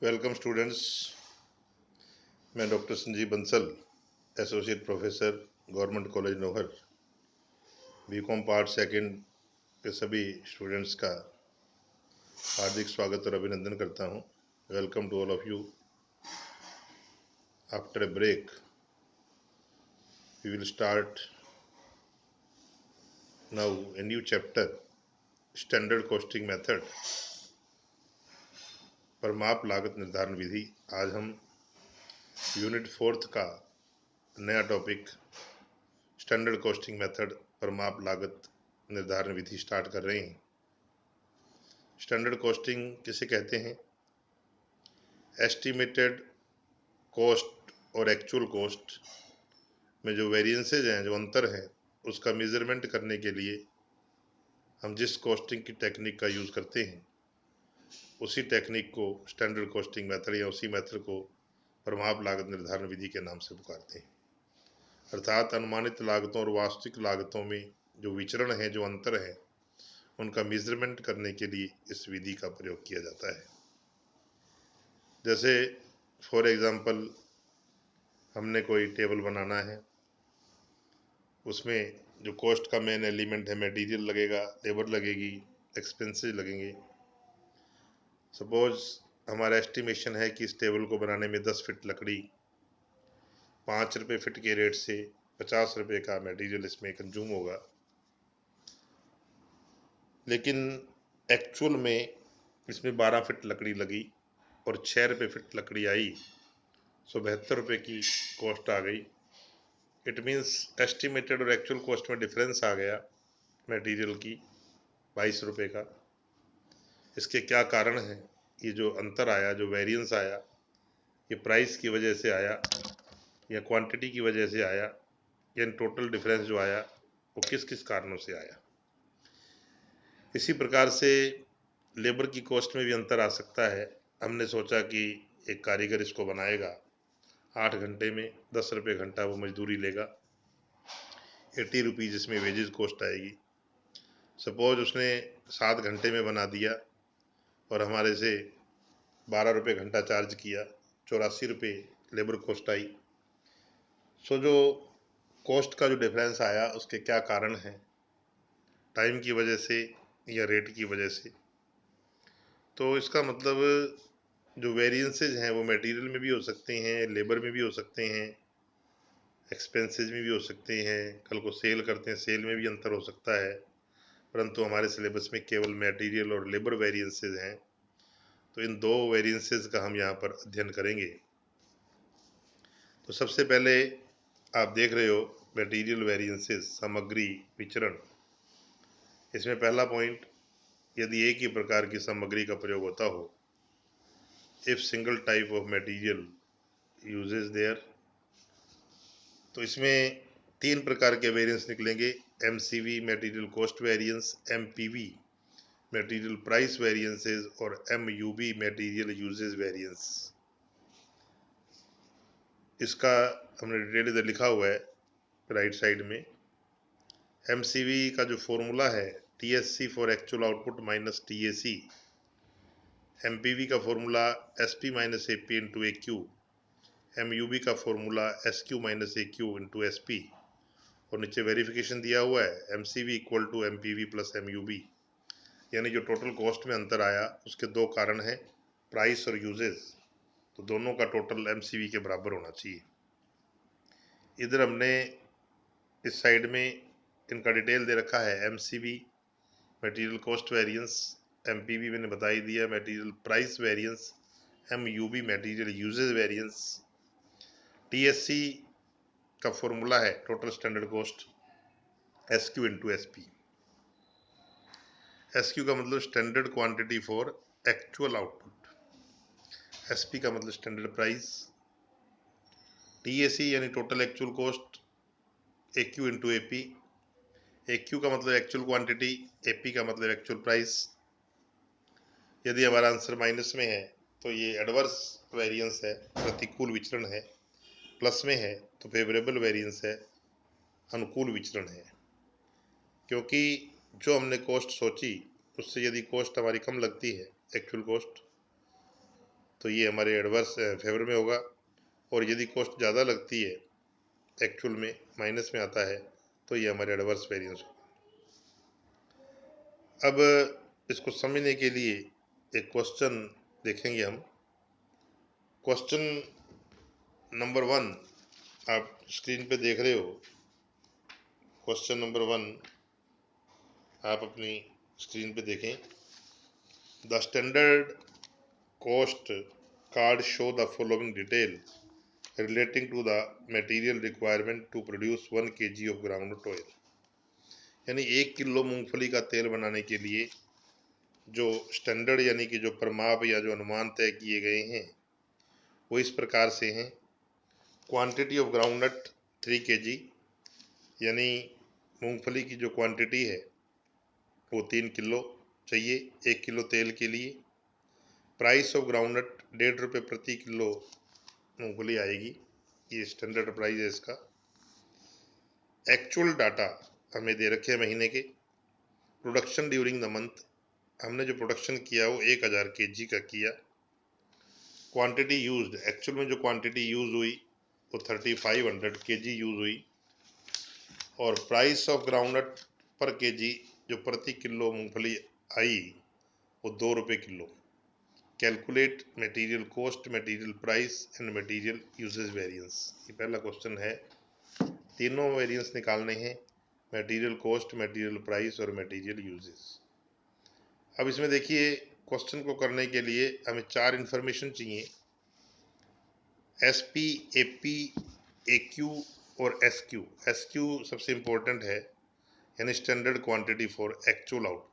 Welcome students. मैं doctor Sanjeev Bansal, associate professor, government college Nohar, B Com part second के सभी students का हार्दिक स्वागत और अभिनंदन करता हूं। Welcome to all of you. After a break we will start now a new chapter, standard costing method, परमाप लागत निर्धारण विधि। आज हम यूनिट 4 का नया टॉपिक स्टैंडर्ड कॉस्टिंग मेथड, परमाप लागत निर्धारण विधि स्टार्ट कर रहे हैं। स्टैंडर्ड कॉस्टिंग किसे कहते हैं? एस्टिमेटेड कॉस्ट और एक्चुअल कॉस्ट में जो वेरिएंसेज हैं, जो अंतर है, उसका मेजरमेंट करने के लिए हम जिस कॉस्टिंग की टेक्निक का यूज़ करते हैं उसी टेक्निक को स्टैंडर्ड कॉस्टिंग मेथड या उसी मेथड को परमाप लागत निर्धारण विधि के नाम से पुकारते हैं। अर्थात अनुमानित लागतों और वास्तविक लागतों में जो विचरण है, जो अंतर है, उनका मेजरमेंट करने के लिए इस विधि का प्रयोग किया जाता है। जैसे फॉर एग्जांपल हमने कोई टेबल बनाना है, उसमें जो कॉस्ट का मेन एलिमेंट है, मटेरियल लगेगा, लेबर लगेगी, एक्सपेंसेस लगेंगे। सपोज हमारा एस्टिमेशन है कि इस टेबल को बनाने में 10 फीट लकड़ी 5 रुपये फिट के रेट से 50 रुपये का मटेरियल इसमें कंज्यूम होगा, लेकिन एक्चुअल में इसमें 12 फीट लकड़ी लगी और 6 रुपये फिट लकड़ी आई, सो 72 रुपये की कॉस्ट आ गई। इट मीन्स एस्टिमेटेड और एक्चुअल कॉस्ट में डिफरेंस आ गया मटेरियल की 22 रुपये का। इसके क्या कारण है? ये जो अंतर आया, जो वेरिएंस आया, ये प्राइस की वजह से आया या क्वांटिटी की वजह से आया, या टोटल डिफरेंस जो आया वो किस किस कारणों से आया। इसी प्रकार से लेबर की कॉस्ट में भी अंतर आ सकता है। हमने सोचा कि एक कारीगर इसको बनाएगा, 8 घंटे में 10 रुपये घंटा वो मजदूरी लेगा, 80 रुपीज़ इसमें वेजेस कॉस्ट आएगी। सपोज उसने 7 घंटे में बना दिया और हमारे से 12 रुपये घंटा चार्ज किया, 84 रुपये लेबर कॉस्ट आई। सो जो कॉस्ट का जो डिफरेंस आया उसके क्या कारण हैं? टाइम की वजह से या रेट की वजह से? तो इसका मतलब जो वेरिएंसेज हैं वो मटेरियल में भी हो सकते हैं, लेबर में भी हो सकते हैं, एक्सपेंसेस में भी हो सकते हैं, कल को सेल करते हैं, सेल में भी अंतर हो सकता है। परंतु हमारे सिलेबस में केवल मटेरियल और लेबर वेरिएंसेज हैं, तो इन दो वेरिएंसेज का हम यहाँ पर अध्ययन करेंगे। तो सबसे पहले आप देख रहे हो मटेरियल वेरिएंसेज, सामग्री विचरण। इसमें पहला पॉइंट, यदि एक ही प्रकार की सामग्री का प्रयोग होता हो, if single type of material usage there, तो इसमें 3 प्रकार के वेरिएंस निकलेंगे। MCV material cost variance, MPV material price variances और MUV मटेरियल यूजेस वेरिएंस। इसका हमने डिटेल इधर लिखा हुआ है राइट साइड में। MCV का जो फॉर्मूला है, TSC for actual output minus TAC। MPV का formula SP minus AP into AQ। MUV का formula SQ minus AQ into SP। और नीचे वेरिफिकेशन दिया हुआ है MCV equal to MPV plus MUV। यानी जो टोटल कॉस्ट में अंतर आया उसके दो कारण हैं, प्राइस और यूजेस, तो दोनों का टोटल MCV के बराबर होना चाहिए। इधर हमने इस साइड में इनका डिटेल दे रखा है। MCV material cost variance, MPV मैंने बता ही दिया material price variance, MUV material usage variance. TSC का फॉर्मूला है total standard cost, SQ into SP। SQ का मतलब standard quantity for actual output, SP का मतलब स्टैंडर्ड प्राइस, TAC यानी total actual cost, AQ into AP। AQ का मतलब actual quantity, AP का मतलब एक्चुअल प्राइस। यदि हमारा आंसर माइनस में है तो ये एडवर्स वेरिएंस है, प्रतिकूल विचरण है। प्लस में है तो फेवरेबल वेरिएंस है, अनुकूल विचरण है। क्योंकि जो हमने कॉस्ट सोची उससे यदि कॉस्ट हमारी कम लगती है, एक्चुअल कॉस्ट, तो ये हमारे एडवर्स फेवर में होगा। और यदि कॉस्ट ज़्यादा लगती है, एक्चुअल में माइनस में आता है, तो ये हमारे एडवर्स वेरिएंस होगा। अब इसको समझने के लिए एक क्वेश्चन देखेंगे हम। क्वेश्चन नंबर 1 आप स्क्रीन पे देख रहे हो। क्वेश्चन नंबर 1 आप अपनी स्क्रीन पे देखें। The standard cost card show the following detail relating to the material requirement to produce 1 kg of groundnut oil. यानी 1 किलो मूंगफली का तेल बनाने के लिए जो स्टैंडर्ड यानी कि जो प्रमाप या जो अनुमान तय किए गए हैं वो इस प्रकार से हैं। क्वांटिटी ऑफ ग्राउंडनट 3 kg, यानी मूंगफली की जो क्वांटिटी है वो 3 किलो चाहिए 1 किलो तेल के लिए। प्राइस ऑफ ग्राउंडनट 1.5 रुपये प्रति किलो मूंगफली आएगी, ये स्टैंडर्ड प्राइस है इसका। एक्चुअल डाटा हमें दे रखे हैं महीने के। प्रोडक्शन ड्यूरिंग द मंथ, हमने जो प्रोडक्शन किया वो 1000 kg का किया। क्वांटिटी यूज्ड, एक्चुअल में जो क्वांटिटी यूज हुई वो 3500 kg यूज हुई। और price of groundnut per K G, जो प्रति किलो मूंगफली आई वो 2 रुपये किलो। Calculate material cost, material price and material usage variance. ये पहला क्वेश्चन है। तीनों वेरिएंस निकालने हैं, मटेरियल कॉस्ट, मटेरियल प्राइस और मटेरियल यूजेज। अब इसमें देखिए, क्वेश्चन को करने के लिए हमें 4 इंफॉर्मेशन चाहिए। एसपी, एपी, एक्यू और एसक्यू। एसक्यू सबसे इम्पोर्टेंट है, यानी standard quantity for actual output.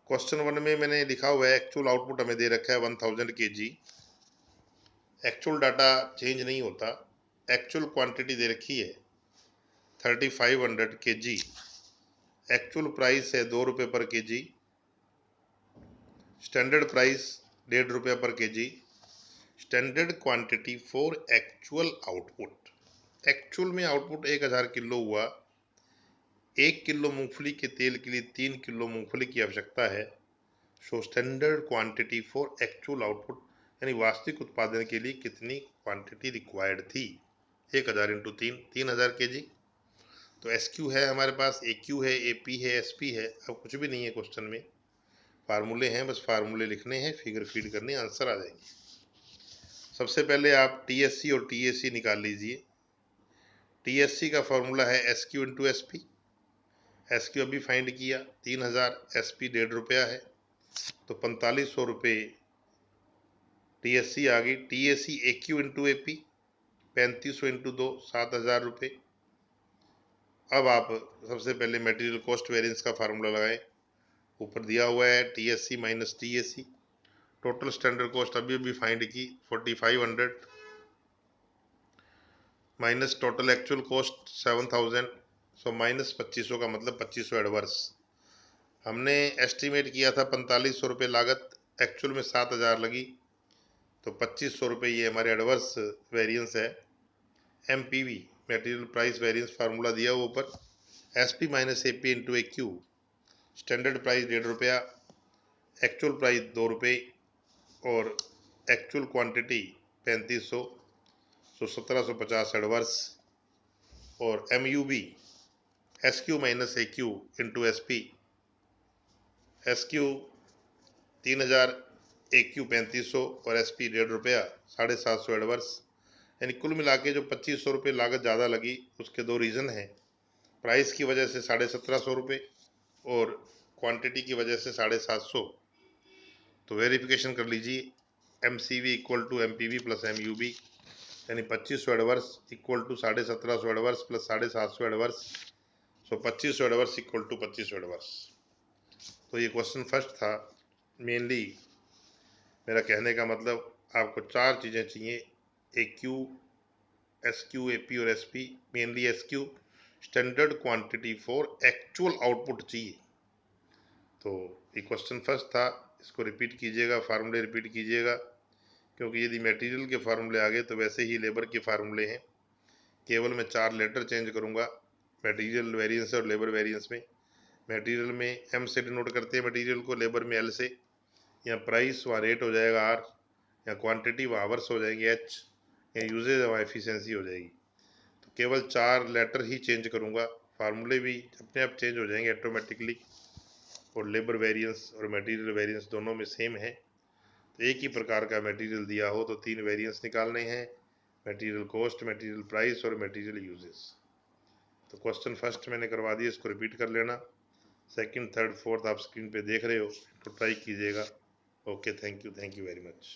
Question 1 में मैंने लिखा हुआ है एक्चुअल आउटपुट हमें दे रखा है 1000 kg। एक्चुअल डाटा चेंज नहीं होता। एक्चुअल क्वांटिटी दे रखी है 3500 kg। एक्चुअल प्राइस है 2 रुपये पर केजी। स्टैंडर्ड प्राइस 1.5 रुपये पर KG. Standard quantity for actual output. Actual में आउटपुट 1000 किलो हुआ। 1 किलो मूंगफली के तेल के लिए 3 किलो मूंगफली की आवश्यकता है। So standard quantity for actual output, यानी वास्तविक उत्पादन के लिए कितनी क्वांटिटी रिक्वायर्ड थी। 1000 इंटू 3, 3000 kg। तो एस क्यू है हमारे पास, ए क्यू है, ए पी है, एस पी है। अब कुछ भी नहीं है क्वेश्चन में, फार्मूले हैं, बस फार्मूले लिखने हैं, फिगर फीड करनी, आंसर आ जाएंगे। सबसे पहले आप टी एस सी और टी ए सी निकाल लीजिए। टी एस सी का फॉर्मूला है S Q into S P. S Q अभी फाइंड किया 3000, एस पी 1.5 रुपया है, तो 4500 रुपये टी एस सी आ गई। T A C A Q into A P 3500 into 2, 7000 रुपये। अब आप सबसे पहले मटेरियल कॉस्ट वेरिएंस का फार्मूला लगाएं। ऊपर दिया हुआ है T S C minus T A C. Total standard cost अभी अभी फाइंड की 4500 minus total actual cost 7000। So minus 2500 का मतलब 2500 एडवर्स। हमने एस्टिमेट किया था 4500 रुपये लागत, एक्चुअल में 7000 लगी, तो 2500 रुपये ये हमारे एडवर्स वेरिएंस है। M P V, material price variance formula दिया हुआ ऊपर। S P minus A P into A Q. Standard price 1.5 रुपया, एक्चुअल प्राइस 2 रुपये और एक्चुअल क्वांटिटी 3500, सो 1750 एडवर्स। और M U B, S Q minus A Q into S P. S Q 3000, A Q 3500 और S P 1.5 रुपया, 750 adverse. यानी कुल मिला के जो 2500 रुपये लागत ज़्यादा लगी, उसके दो रीज़न हैं। प्राइस की वजह से 1750 रुपये और क्वांटिटी की वजह से 750। तो वेरिफिकेशन कर लीजिए, M C V equal to M P V plus M U B, यानी 2500 adverse equal to 1750 adverse plus 750 adverse. So 2500 adverse equal to 2500 adverse. तो ये क्वेश्चन फर्स्ट था। मेनली मेरा कहने का मतलब आपको 4 चीज़ें चाहिए, A Q, S Q, A P और S P. Mainly S Q, standard quantity for actual output चाहिए। तो ये क्वेश्चन फर्स्ट था, इसको रिपीट कीजिएगा, फार्मूले रिपीट कीजिएगा, क्योंकि यदि मटेरियल के फार्मूले आ गए तो वैसे ही लेबर के फार्मूले हैं। केवल मैं 4 लेटर चेंज करूँगा मटेरियल वेरिएंस और लेबर वेरिएंस में। मटेरियल में एम से डिनोट करते हैं मटेरियल को, लेबर में एल से। यहाँ प्राइस वहाँ रेट हो जाएगा आर, या क्वांटिटी वहाँ आवर्स हो जाएंगे एच, या यूजेज वहाँ एफिशिएंसी हो जाएगी। तो केवल 4 लेटर ही चेंज करूँगा, फार्मूले भी अपने आप चेंज हो जाएंगे ऑटोमेटिकली, और लेबर वेरिएंस और मटेरियल वेरिएंस दोनों में सेम है। तो एक ही प्रकार का मटेरियल दिया हो तो 3 वेरिएंस निकालने हैं, मटेरियल कॉस्ट, मटेरियल प्राइस और मटेरियल यूजेस। तो क्वेश्चन फर्स्ट मैंने करवा दिया, इसको रिपीट कर लेना। सेकंड, थर्ड, फोर्थ आप स्क्रीन पे देख रहे हो, तो ट्राई कीजिएगा। Okay, thank you very much.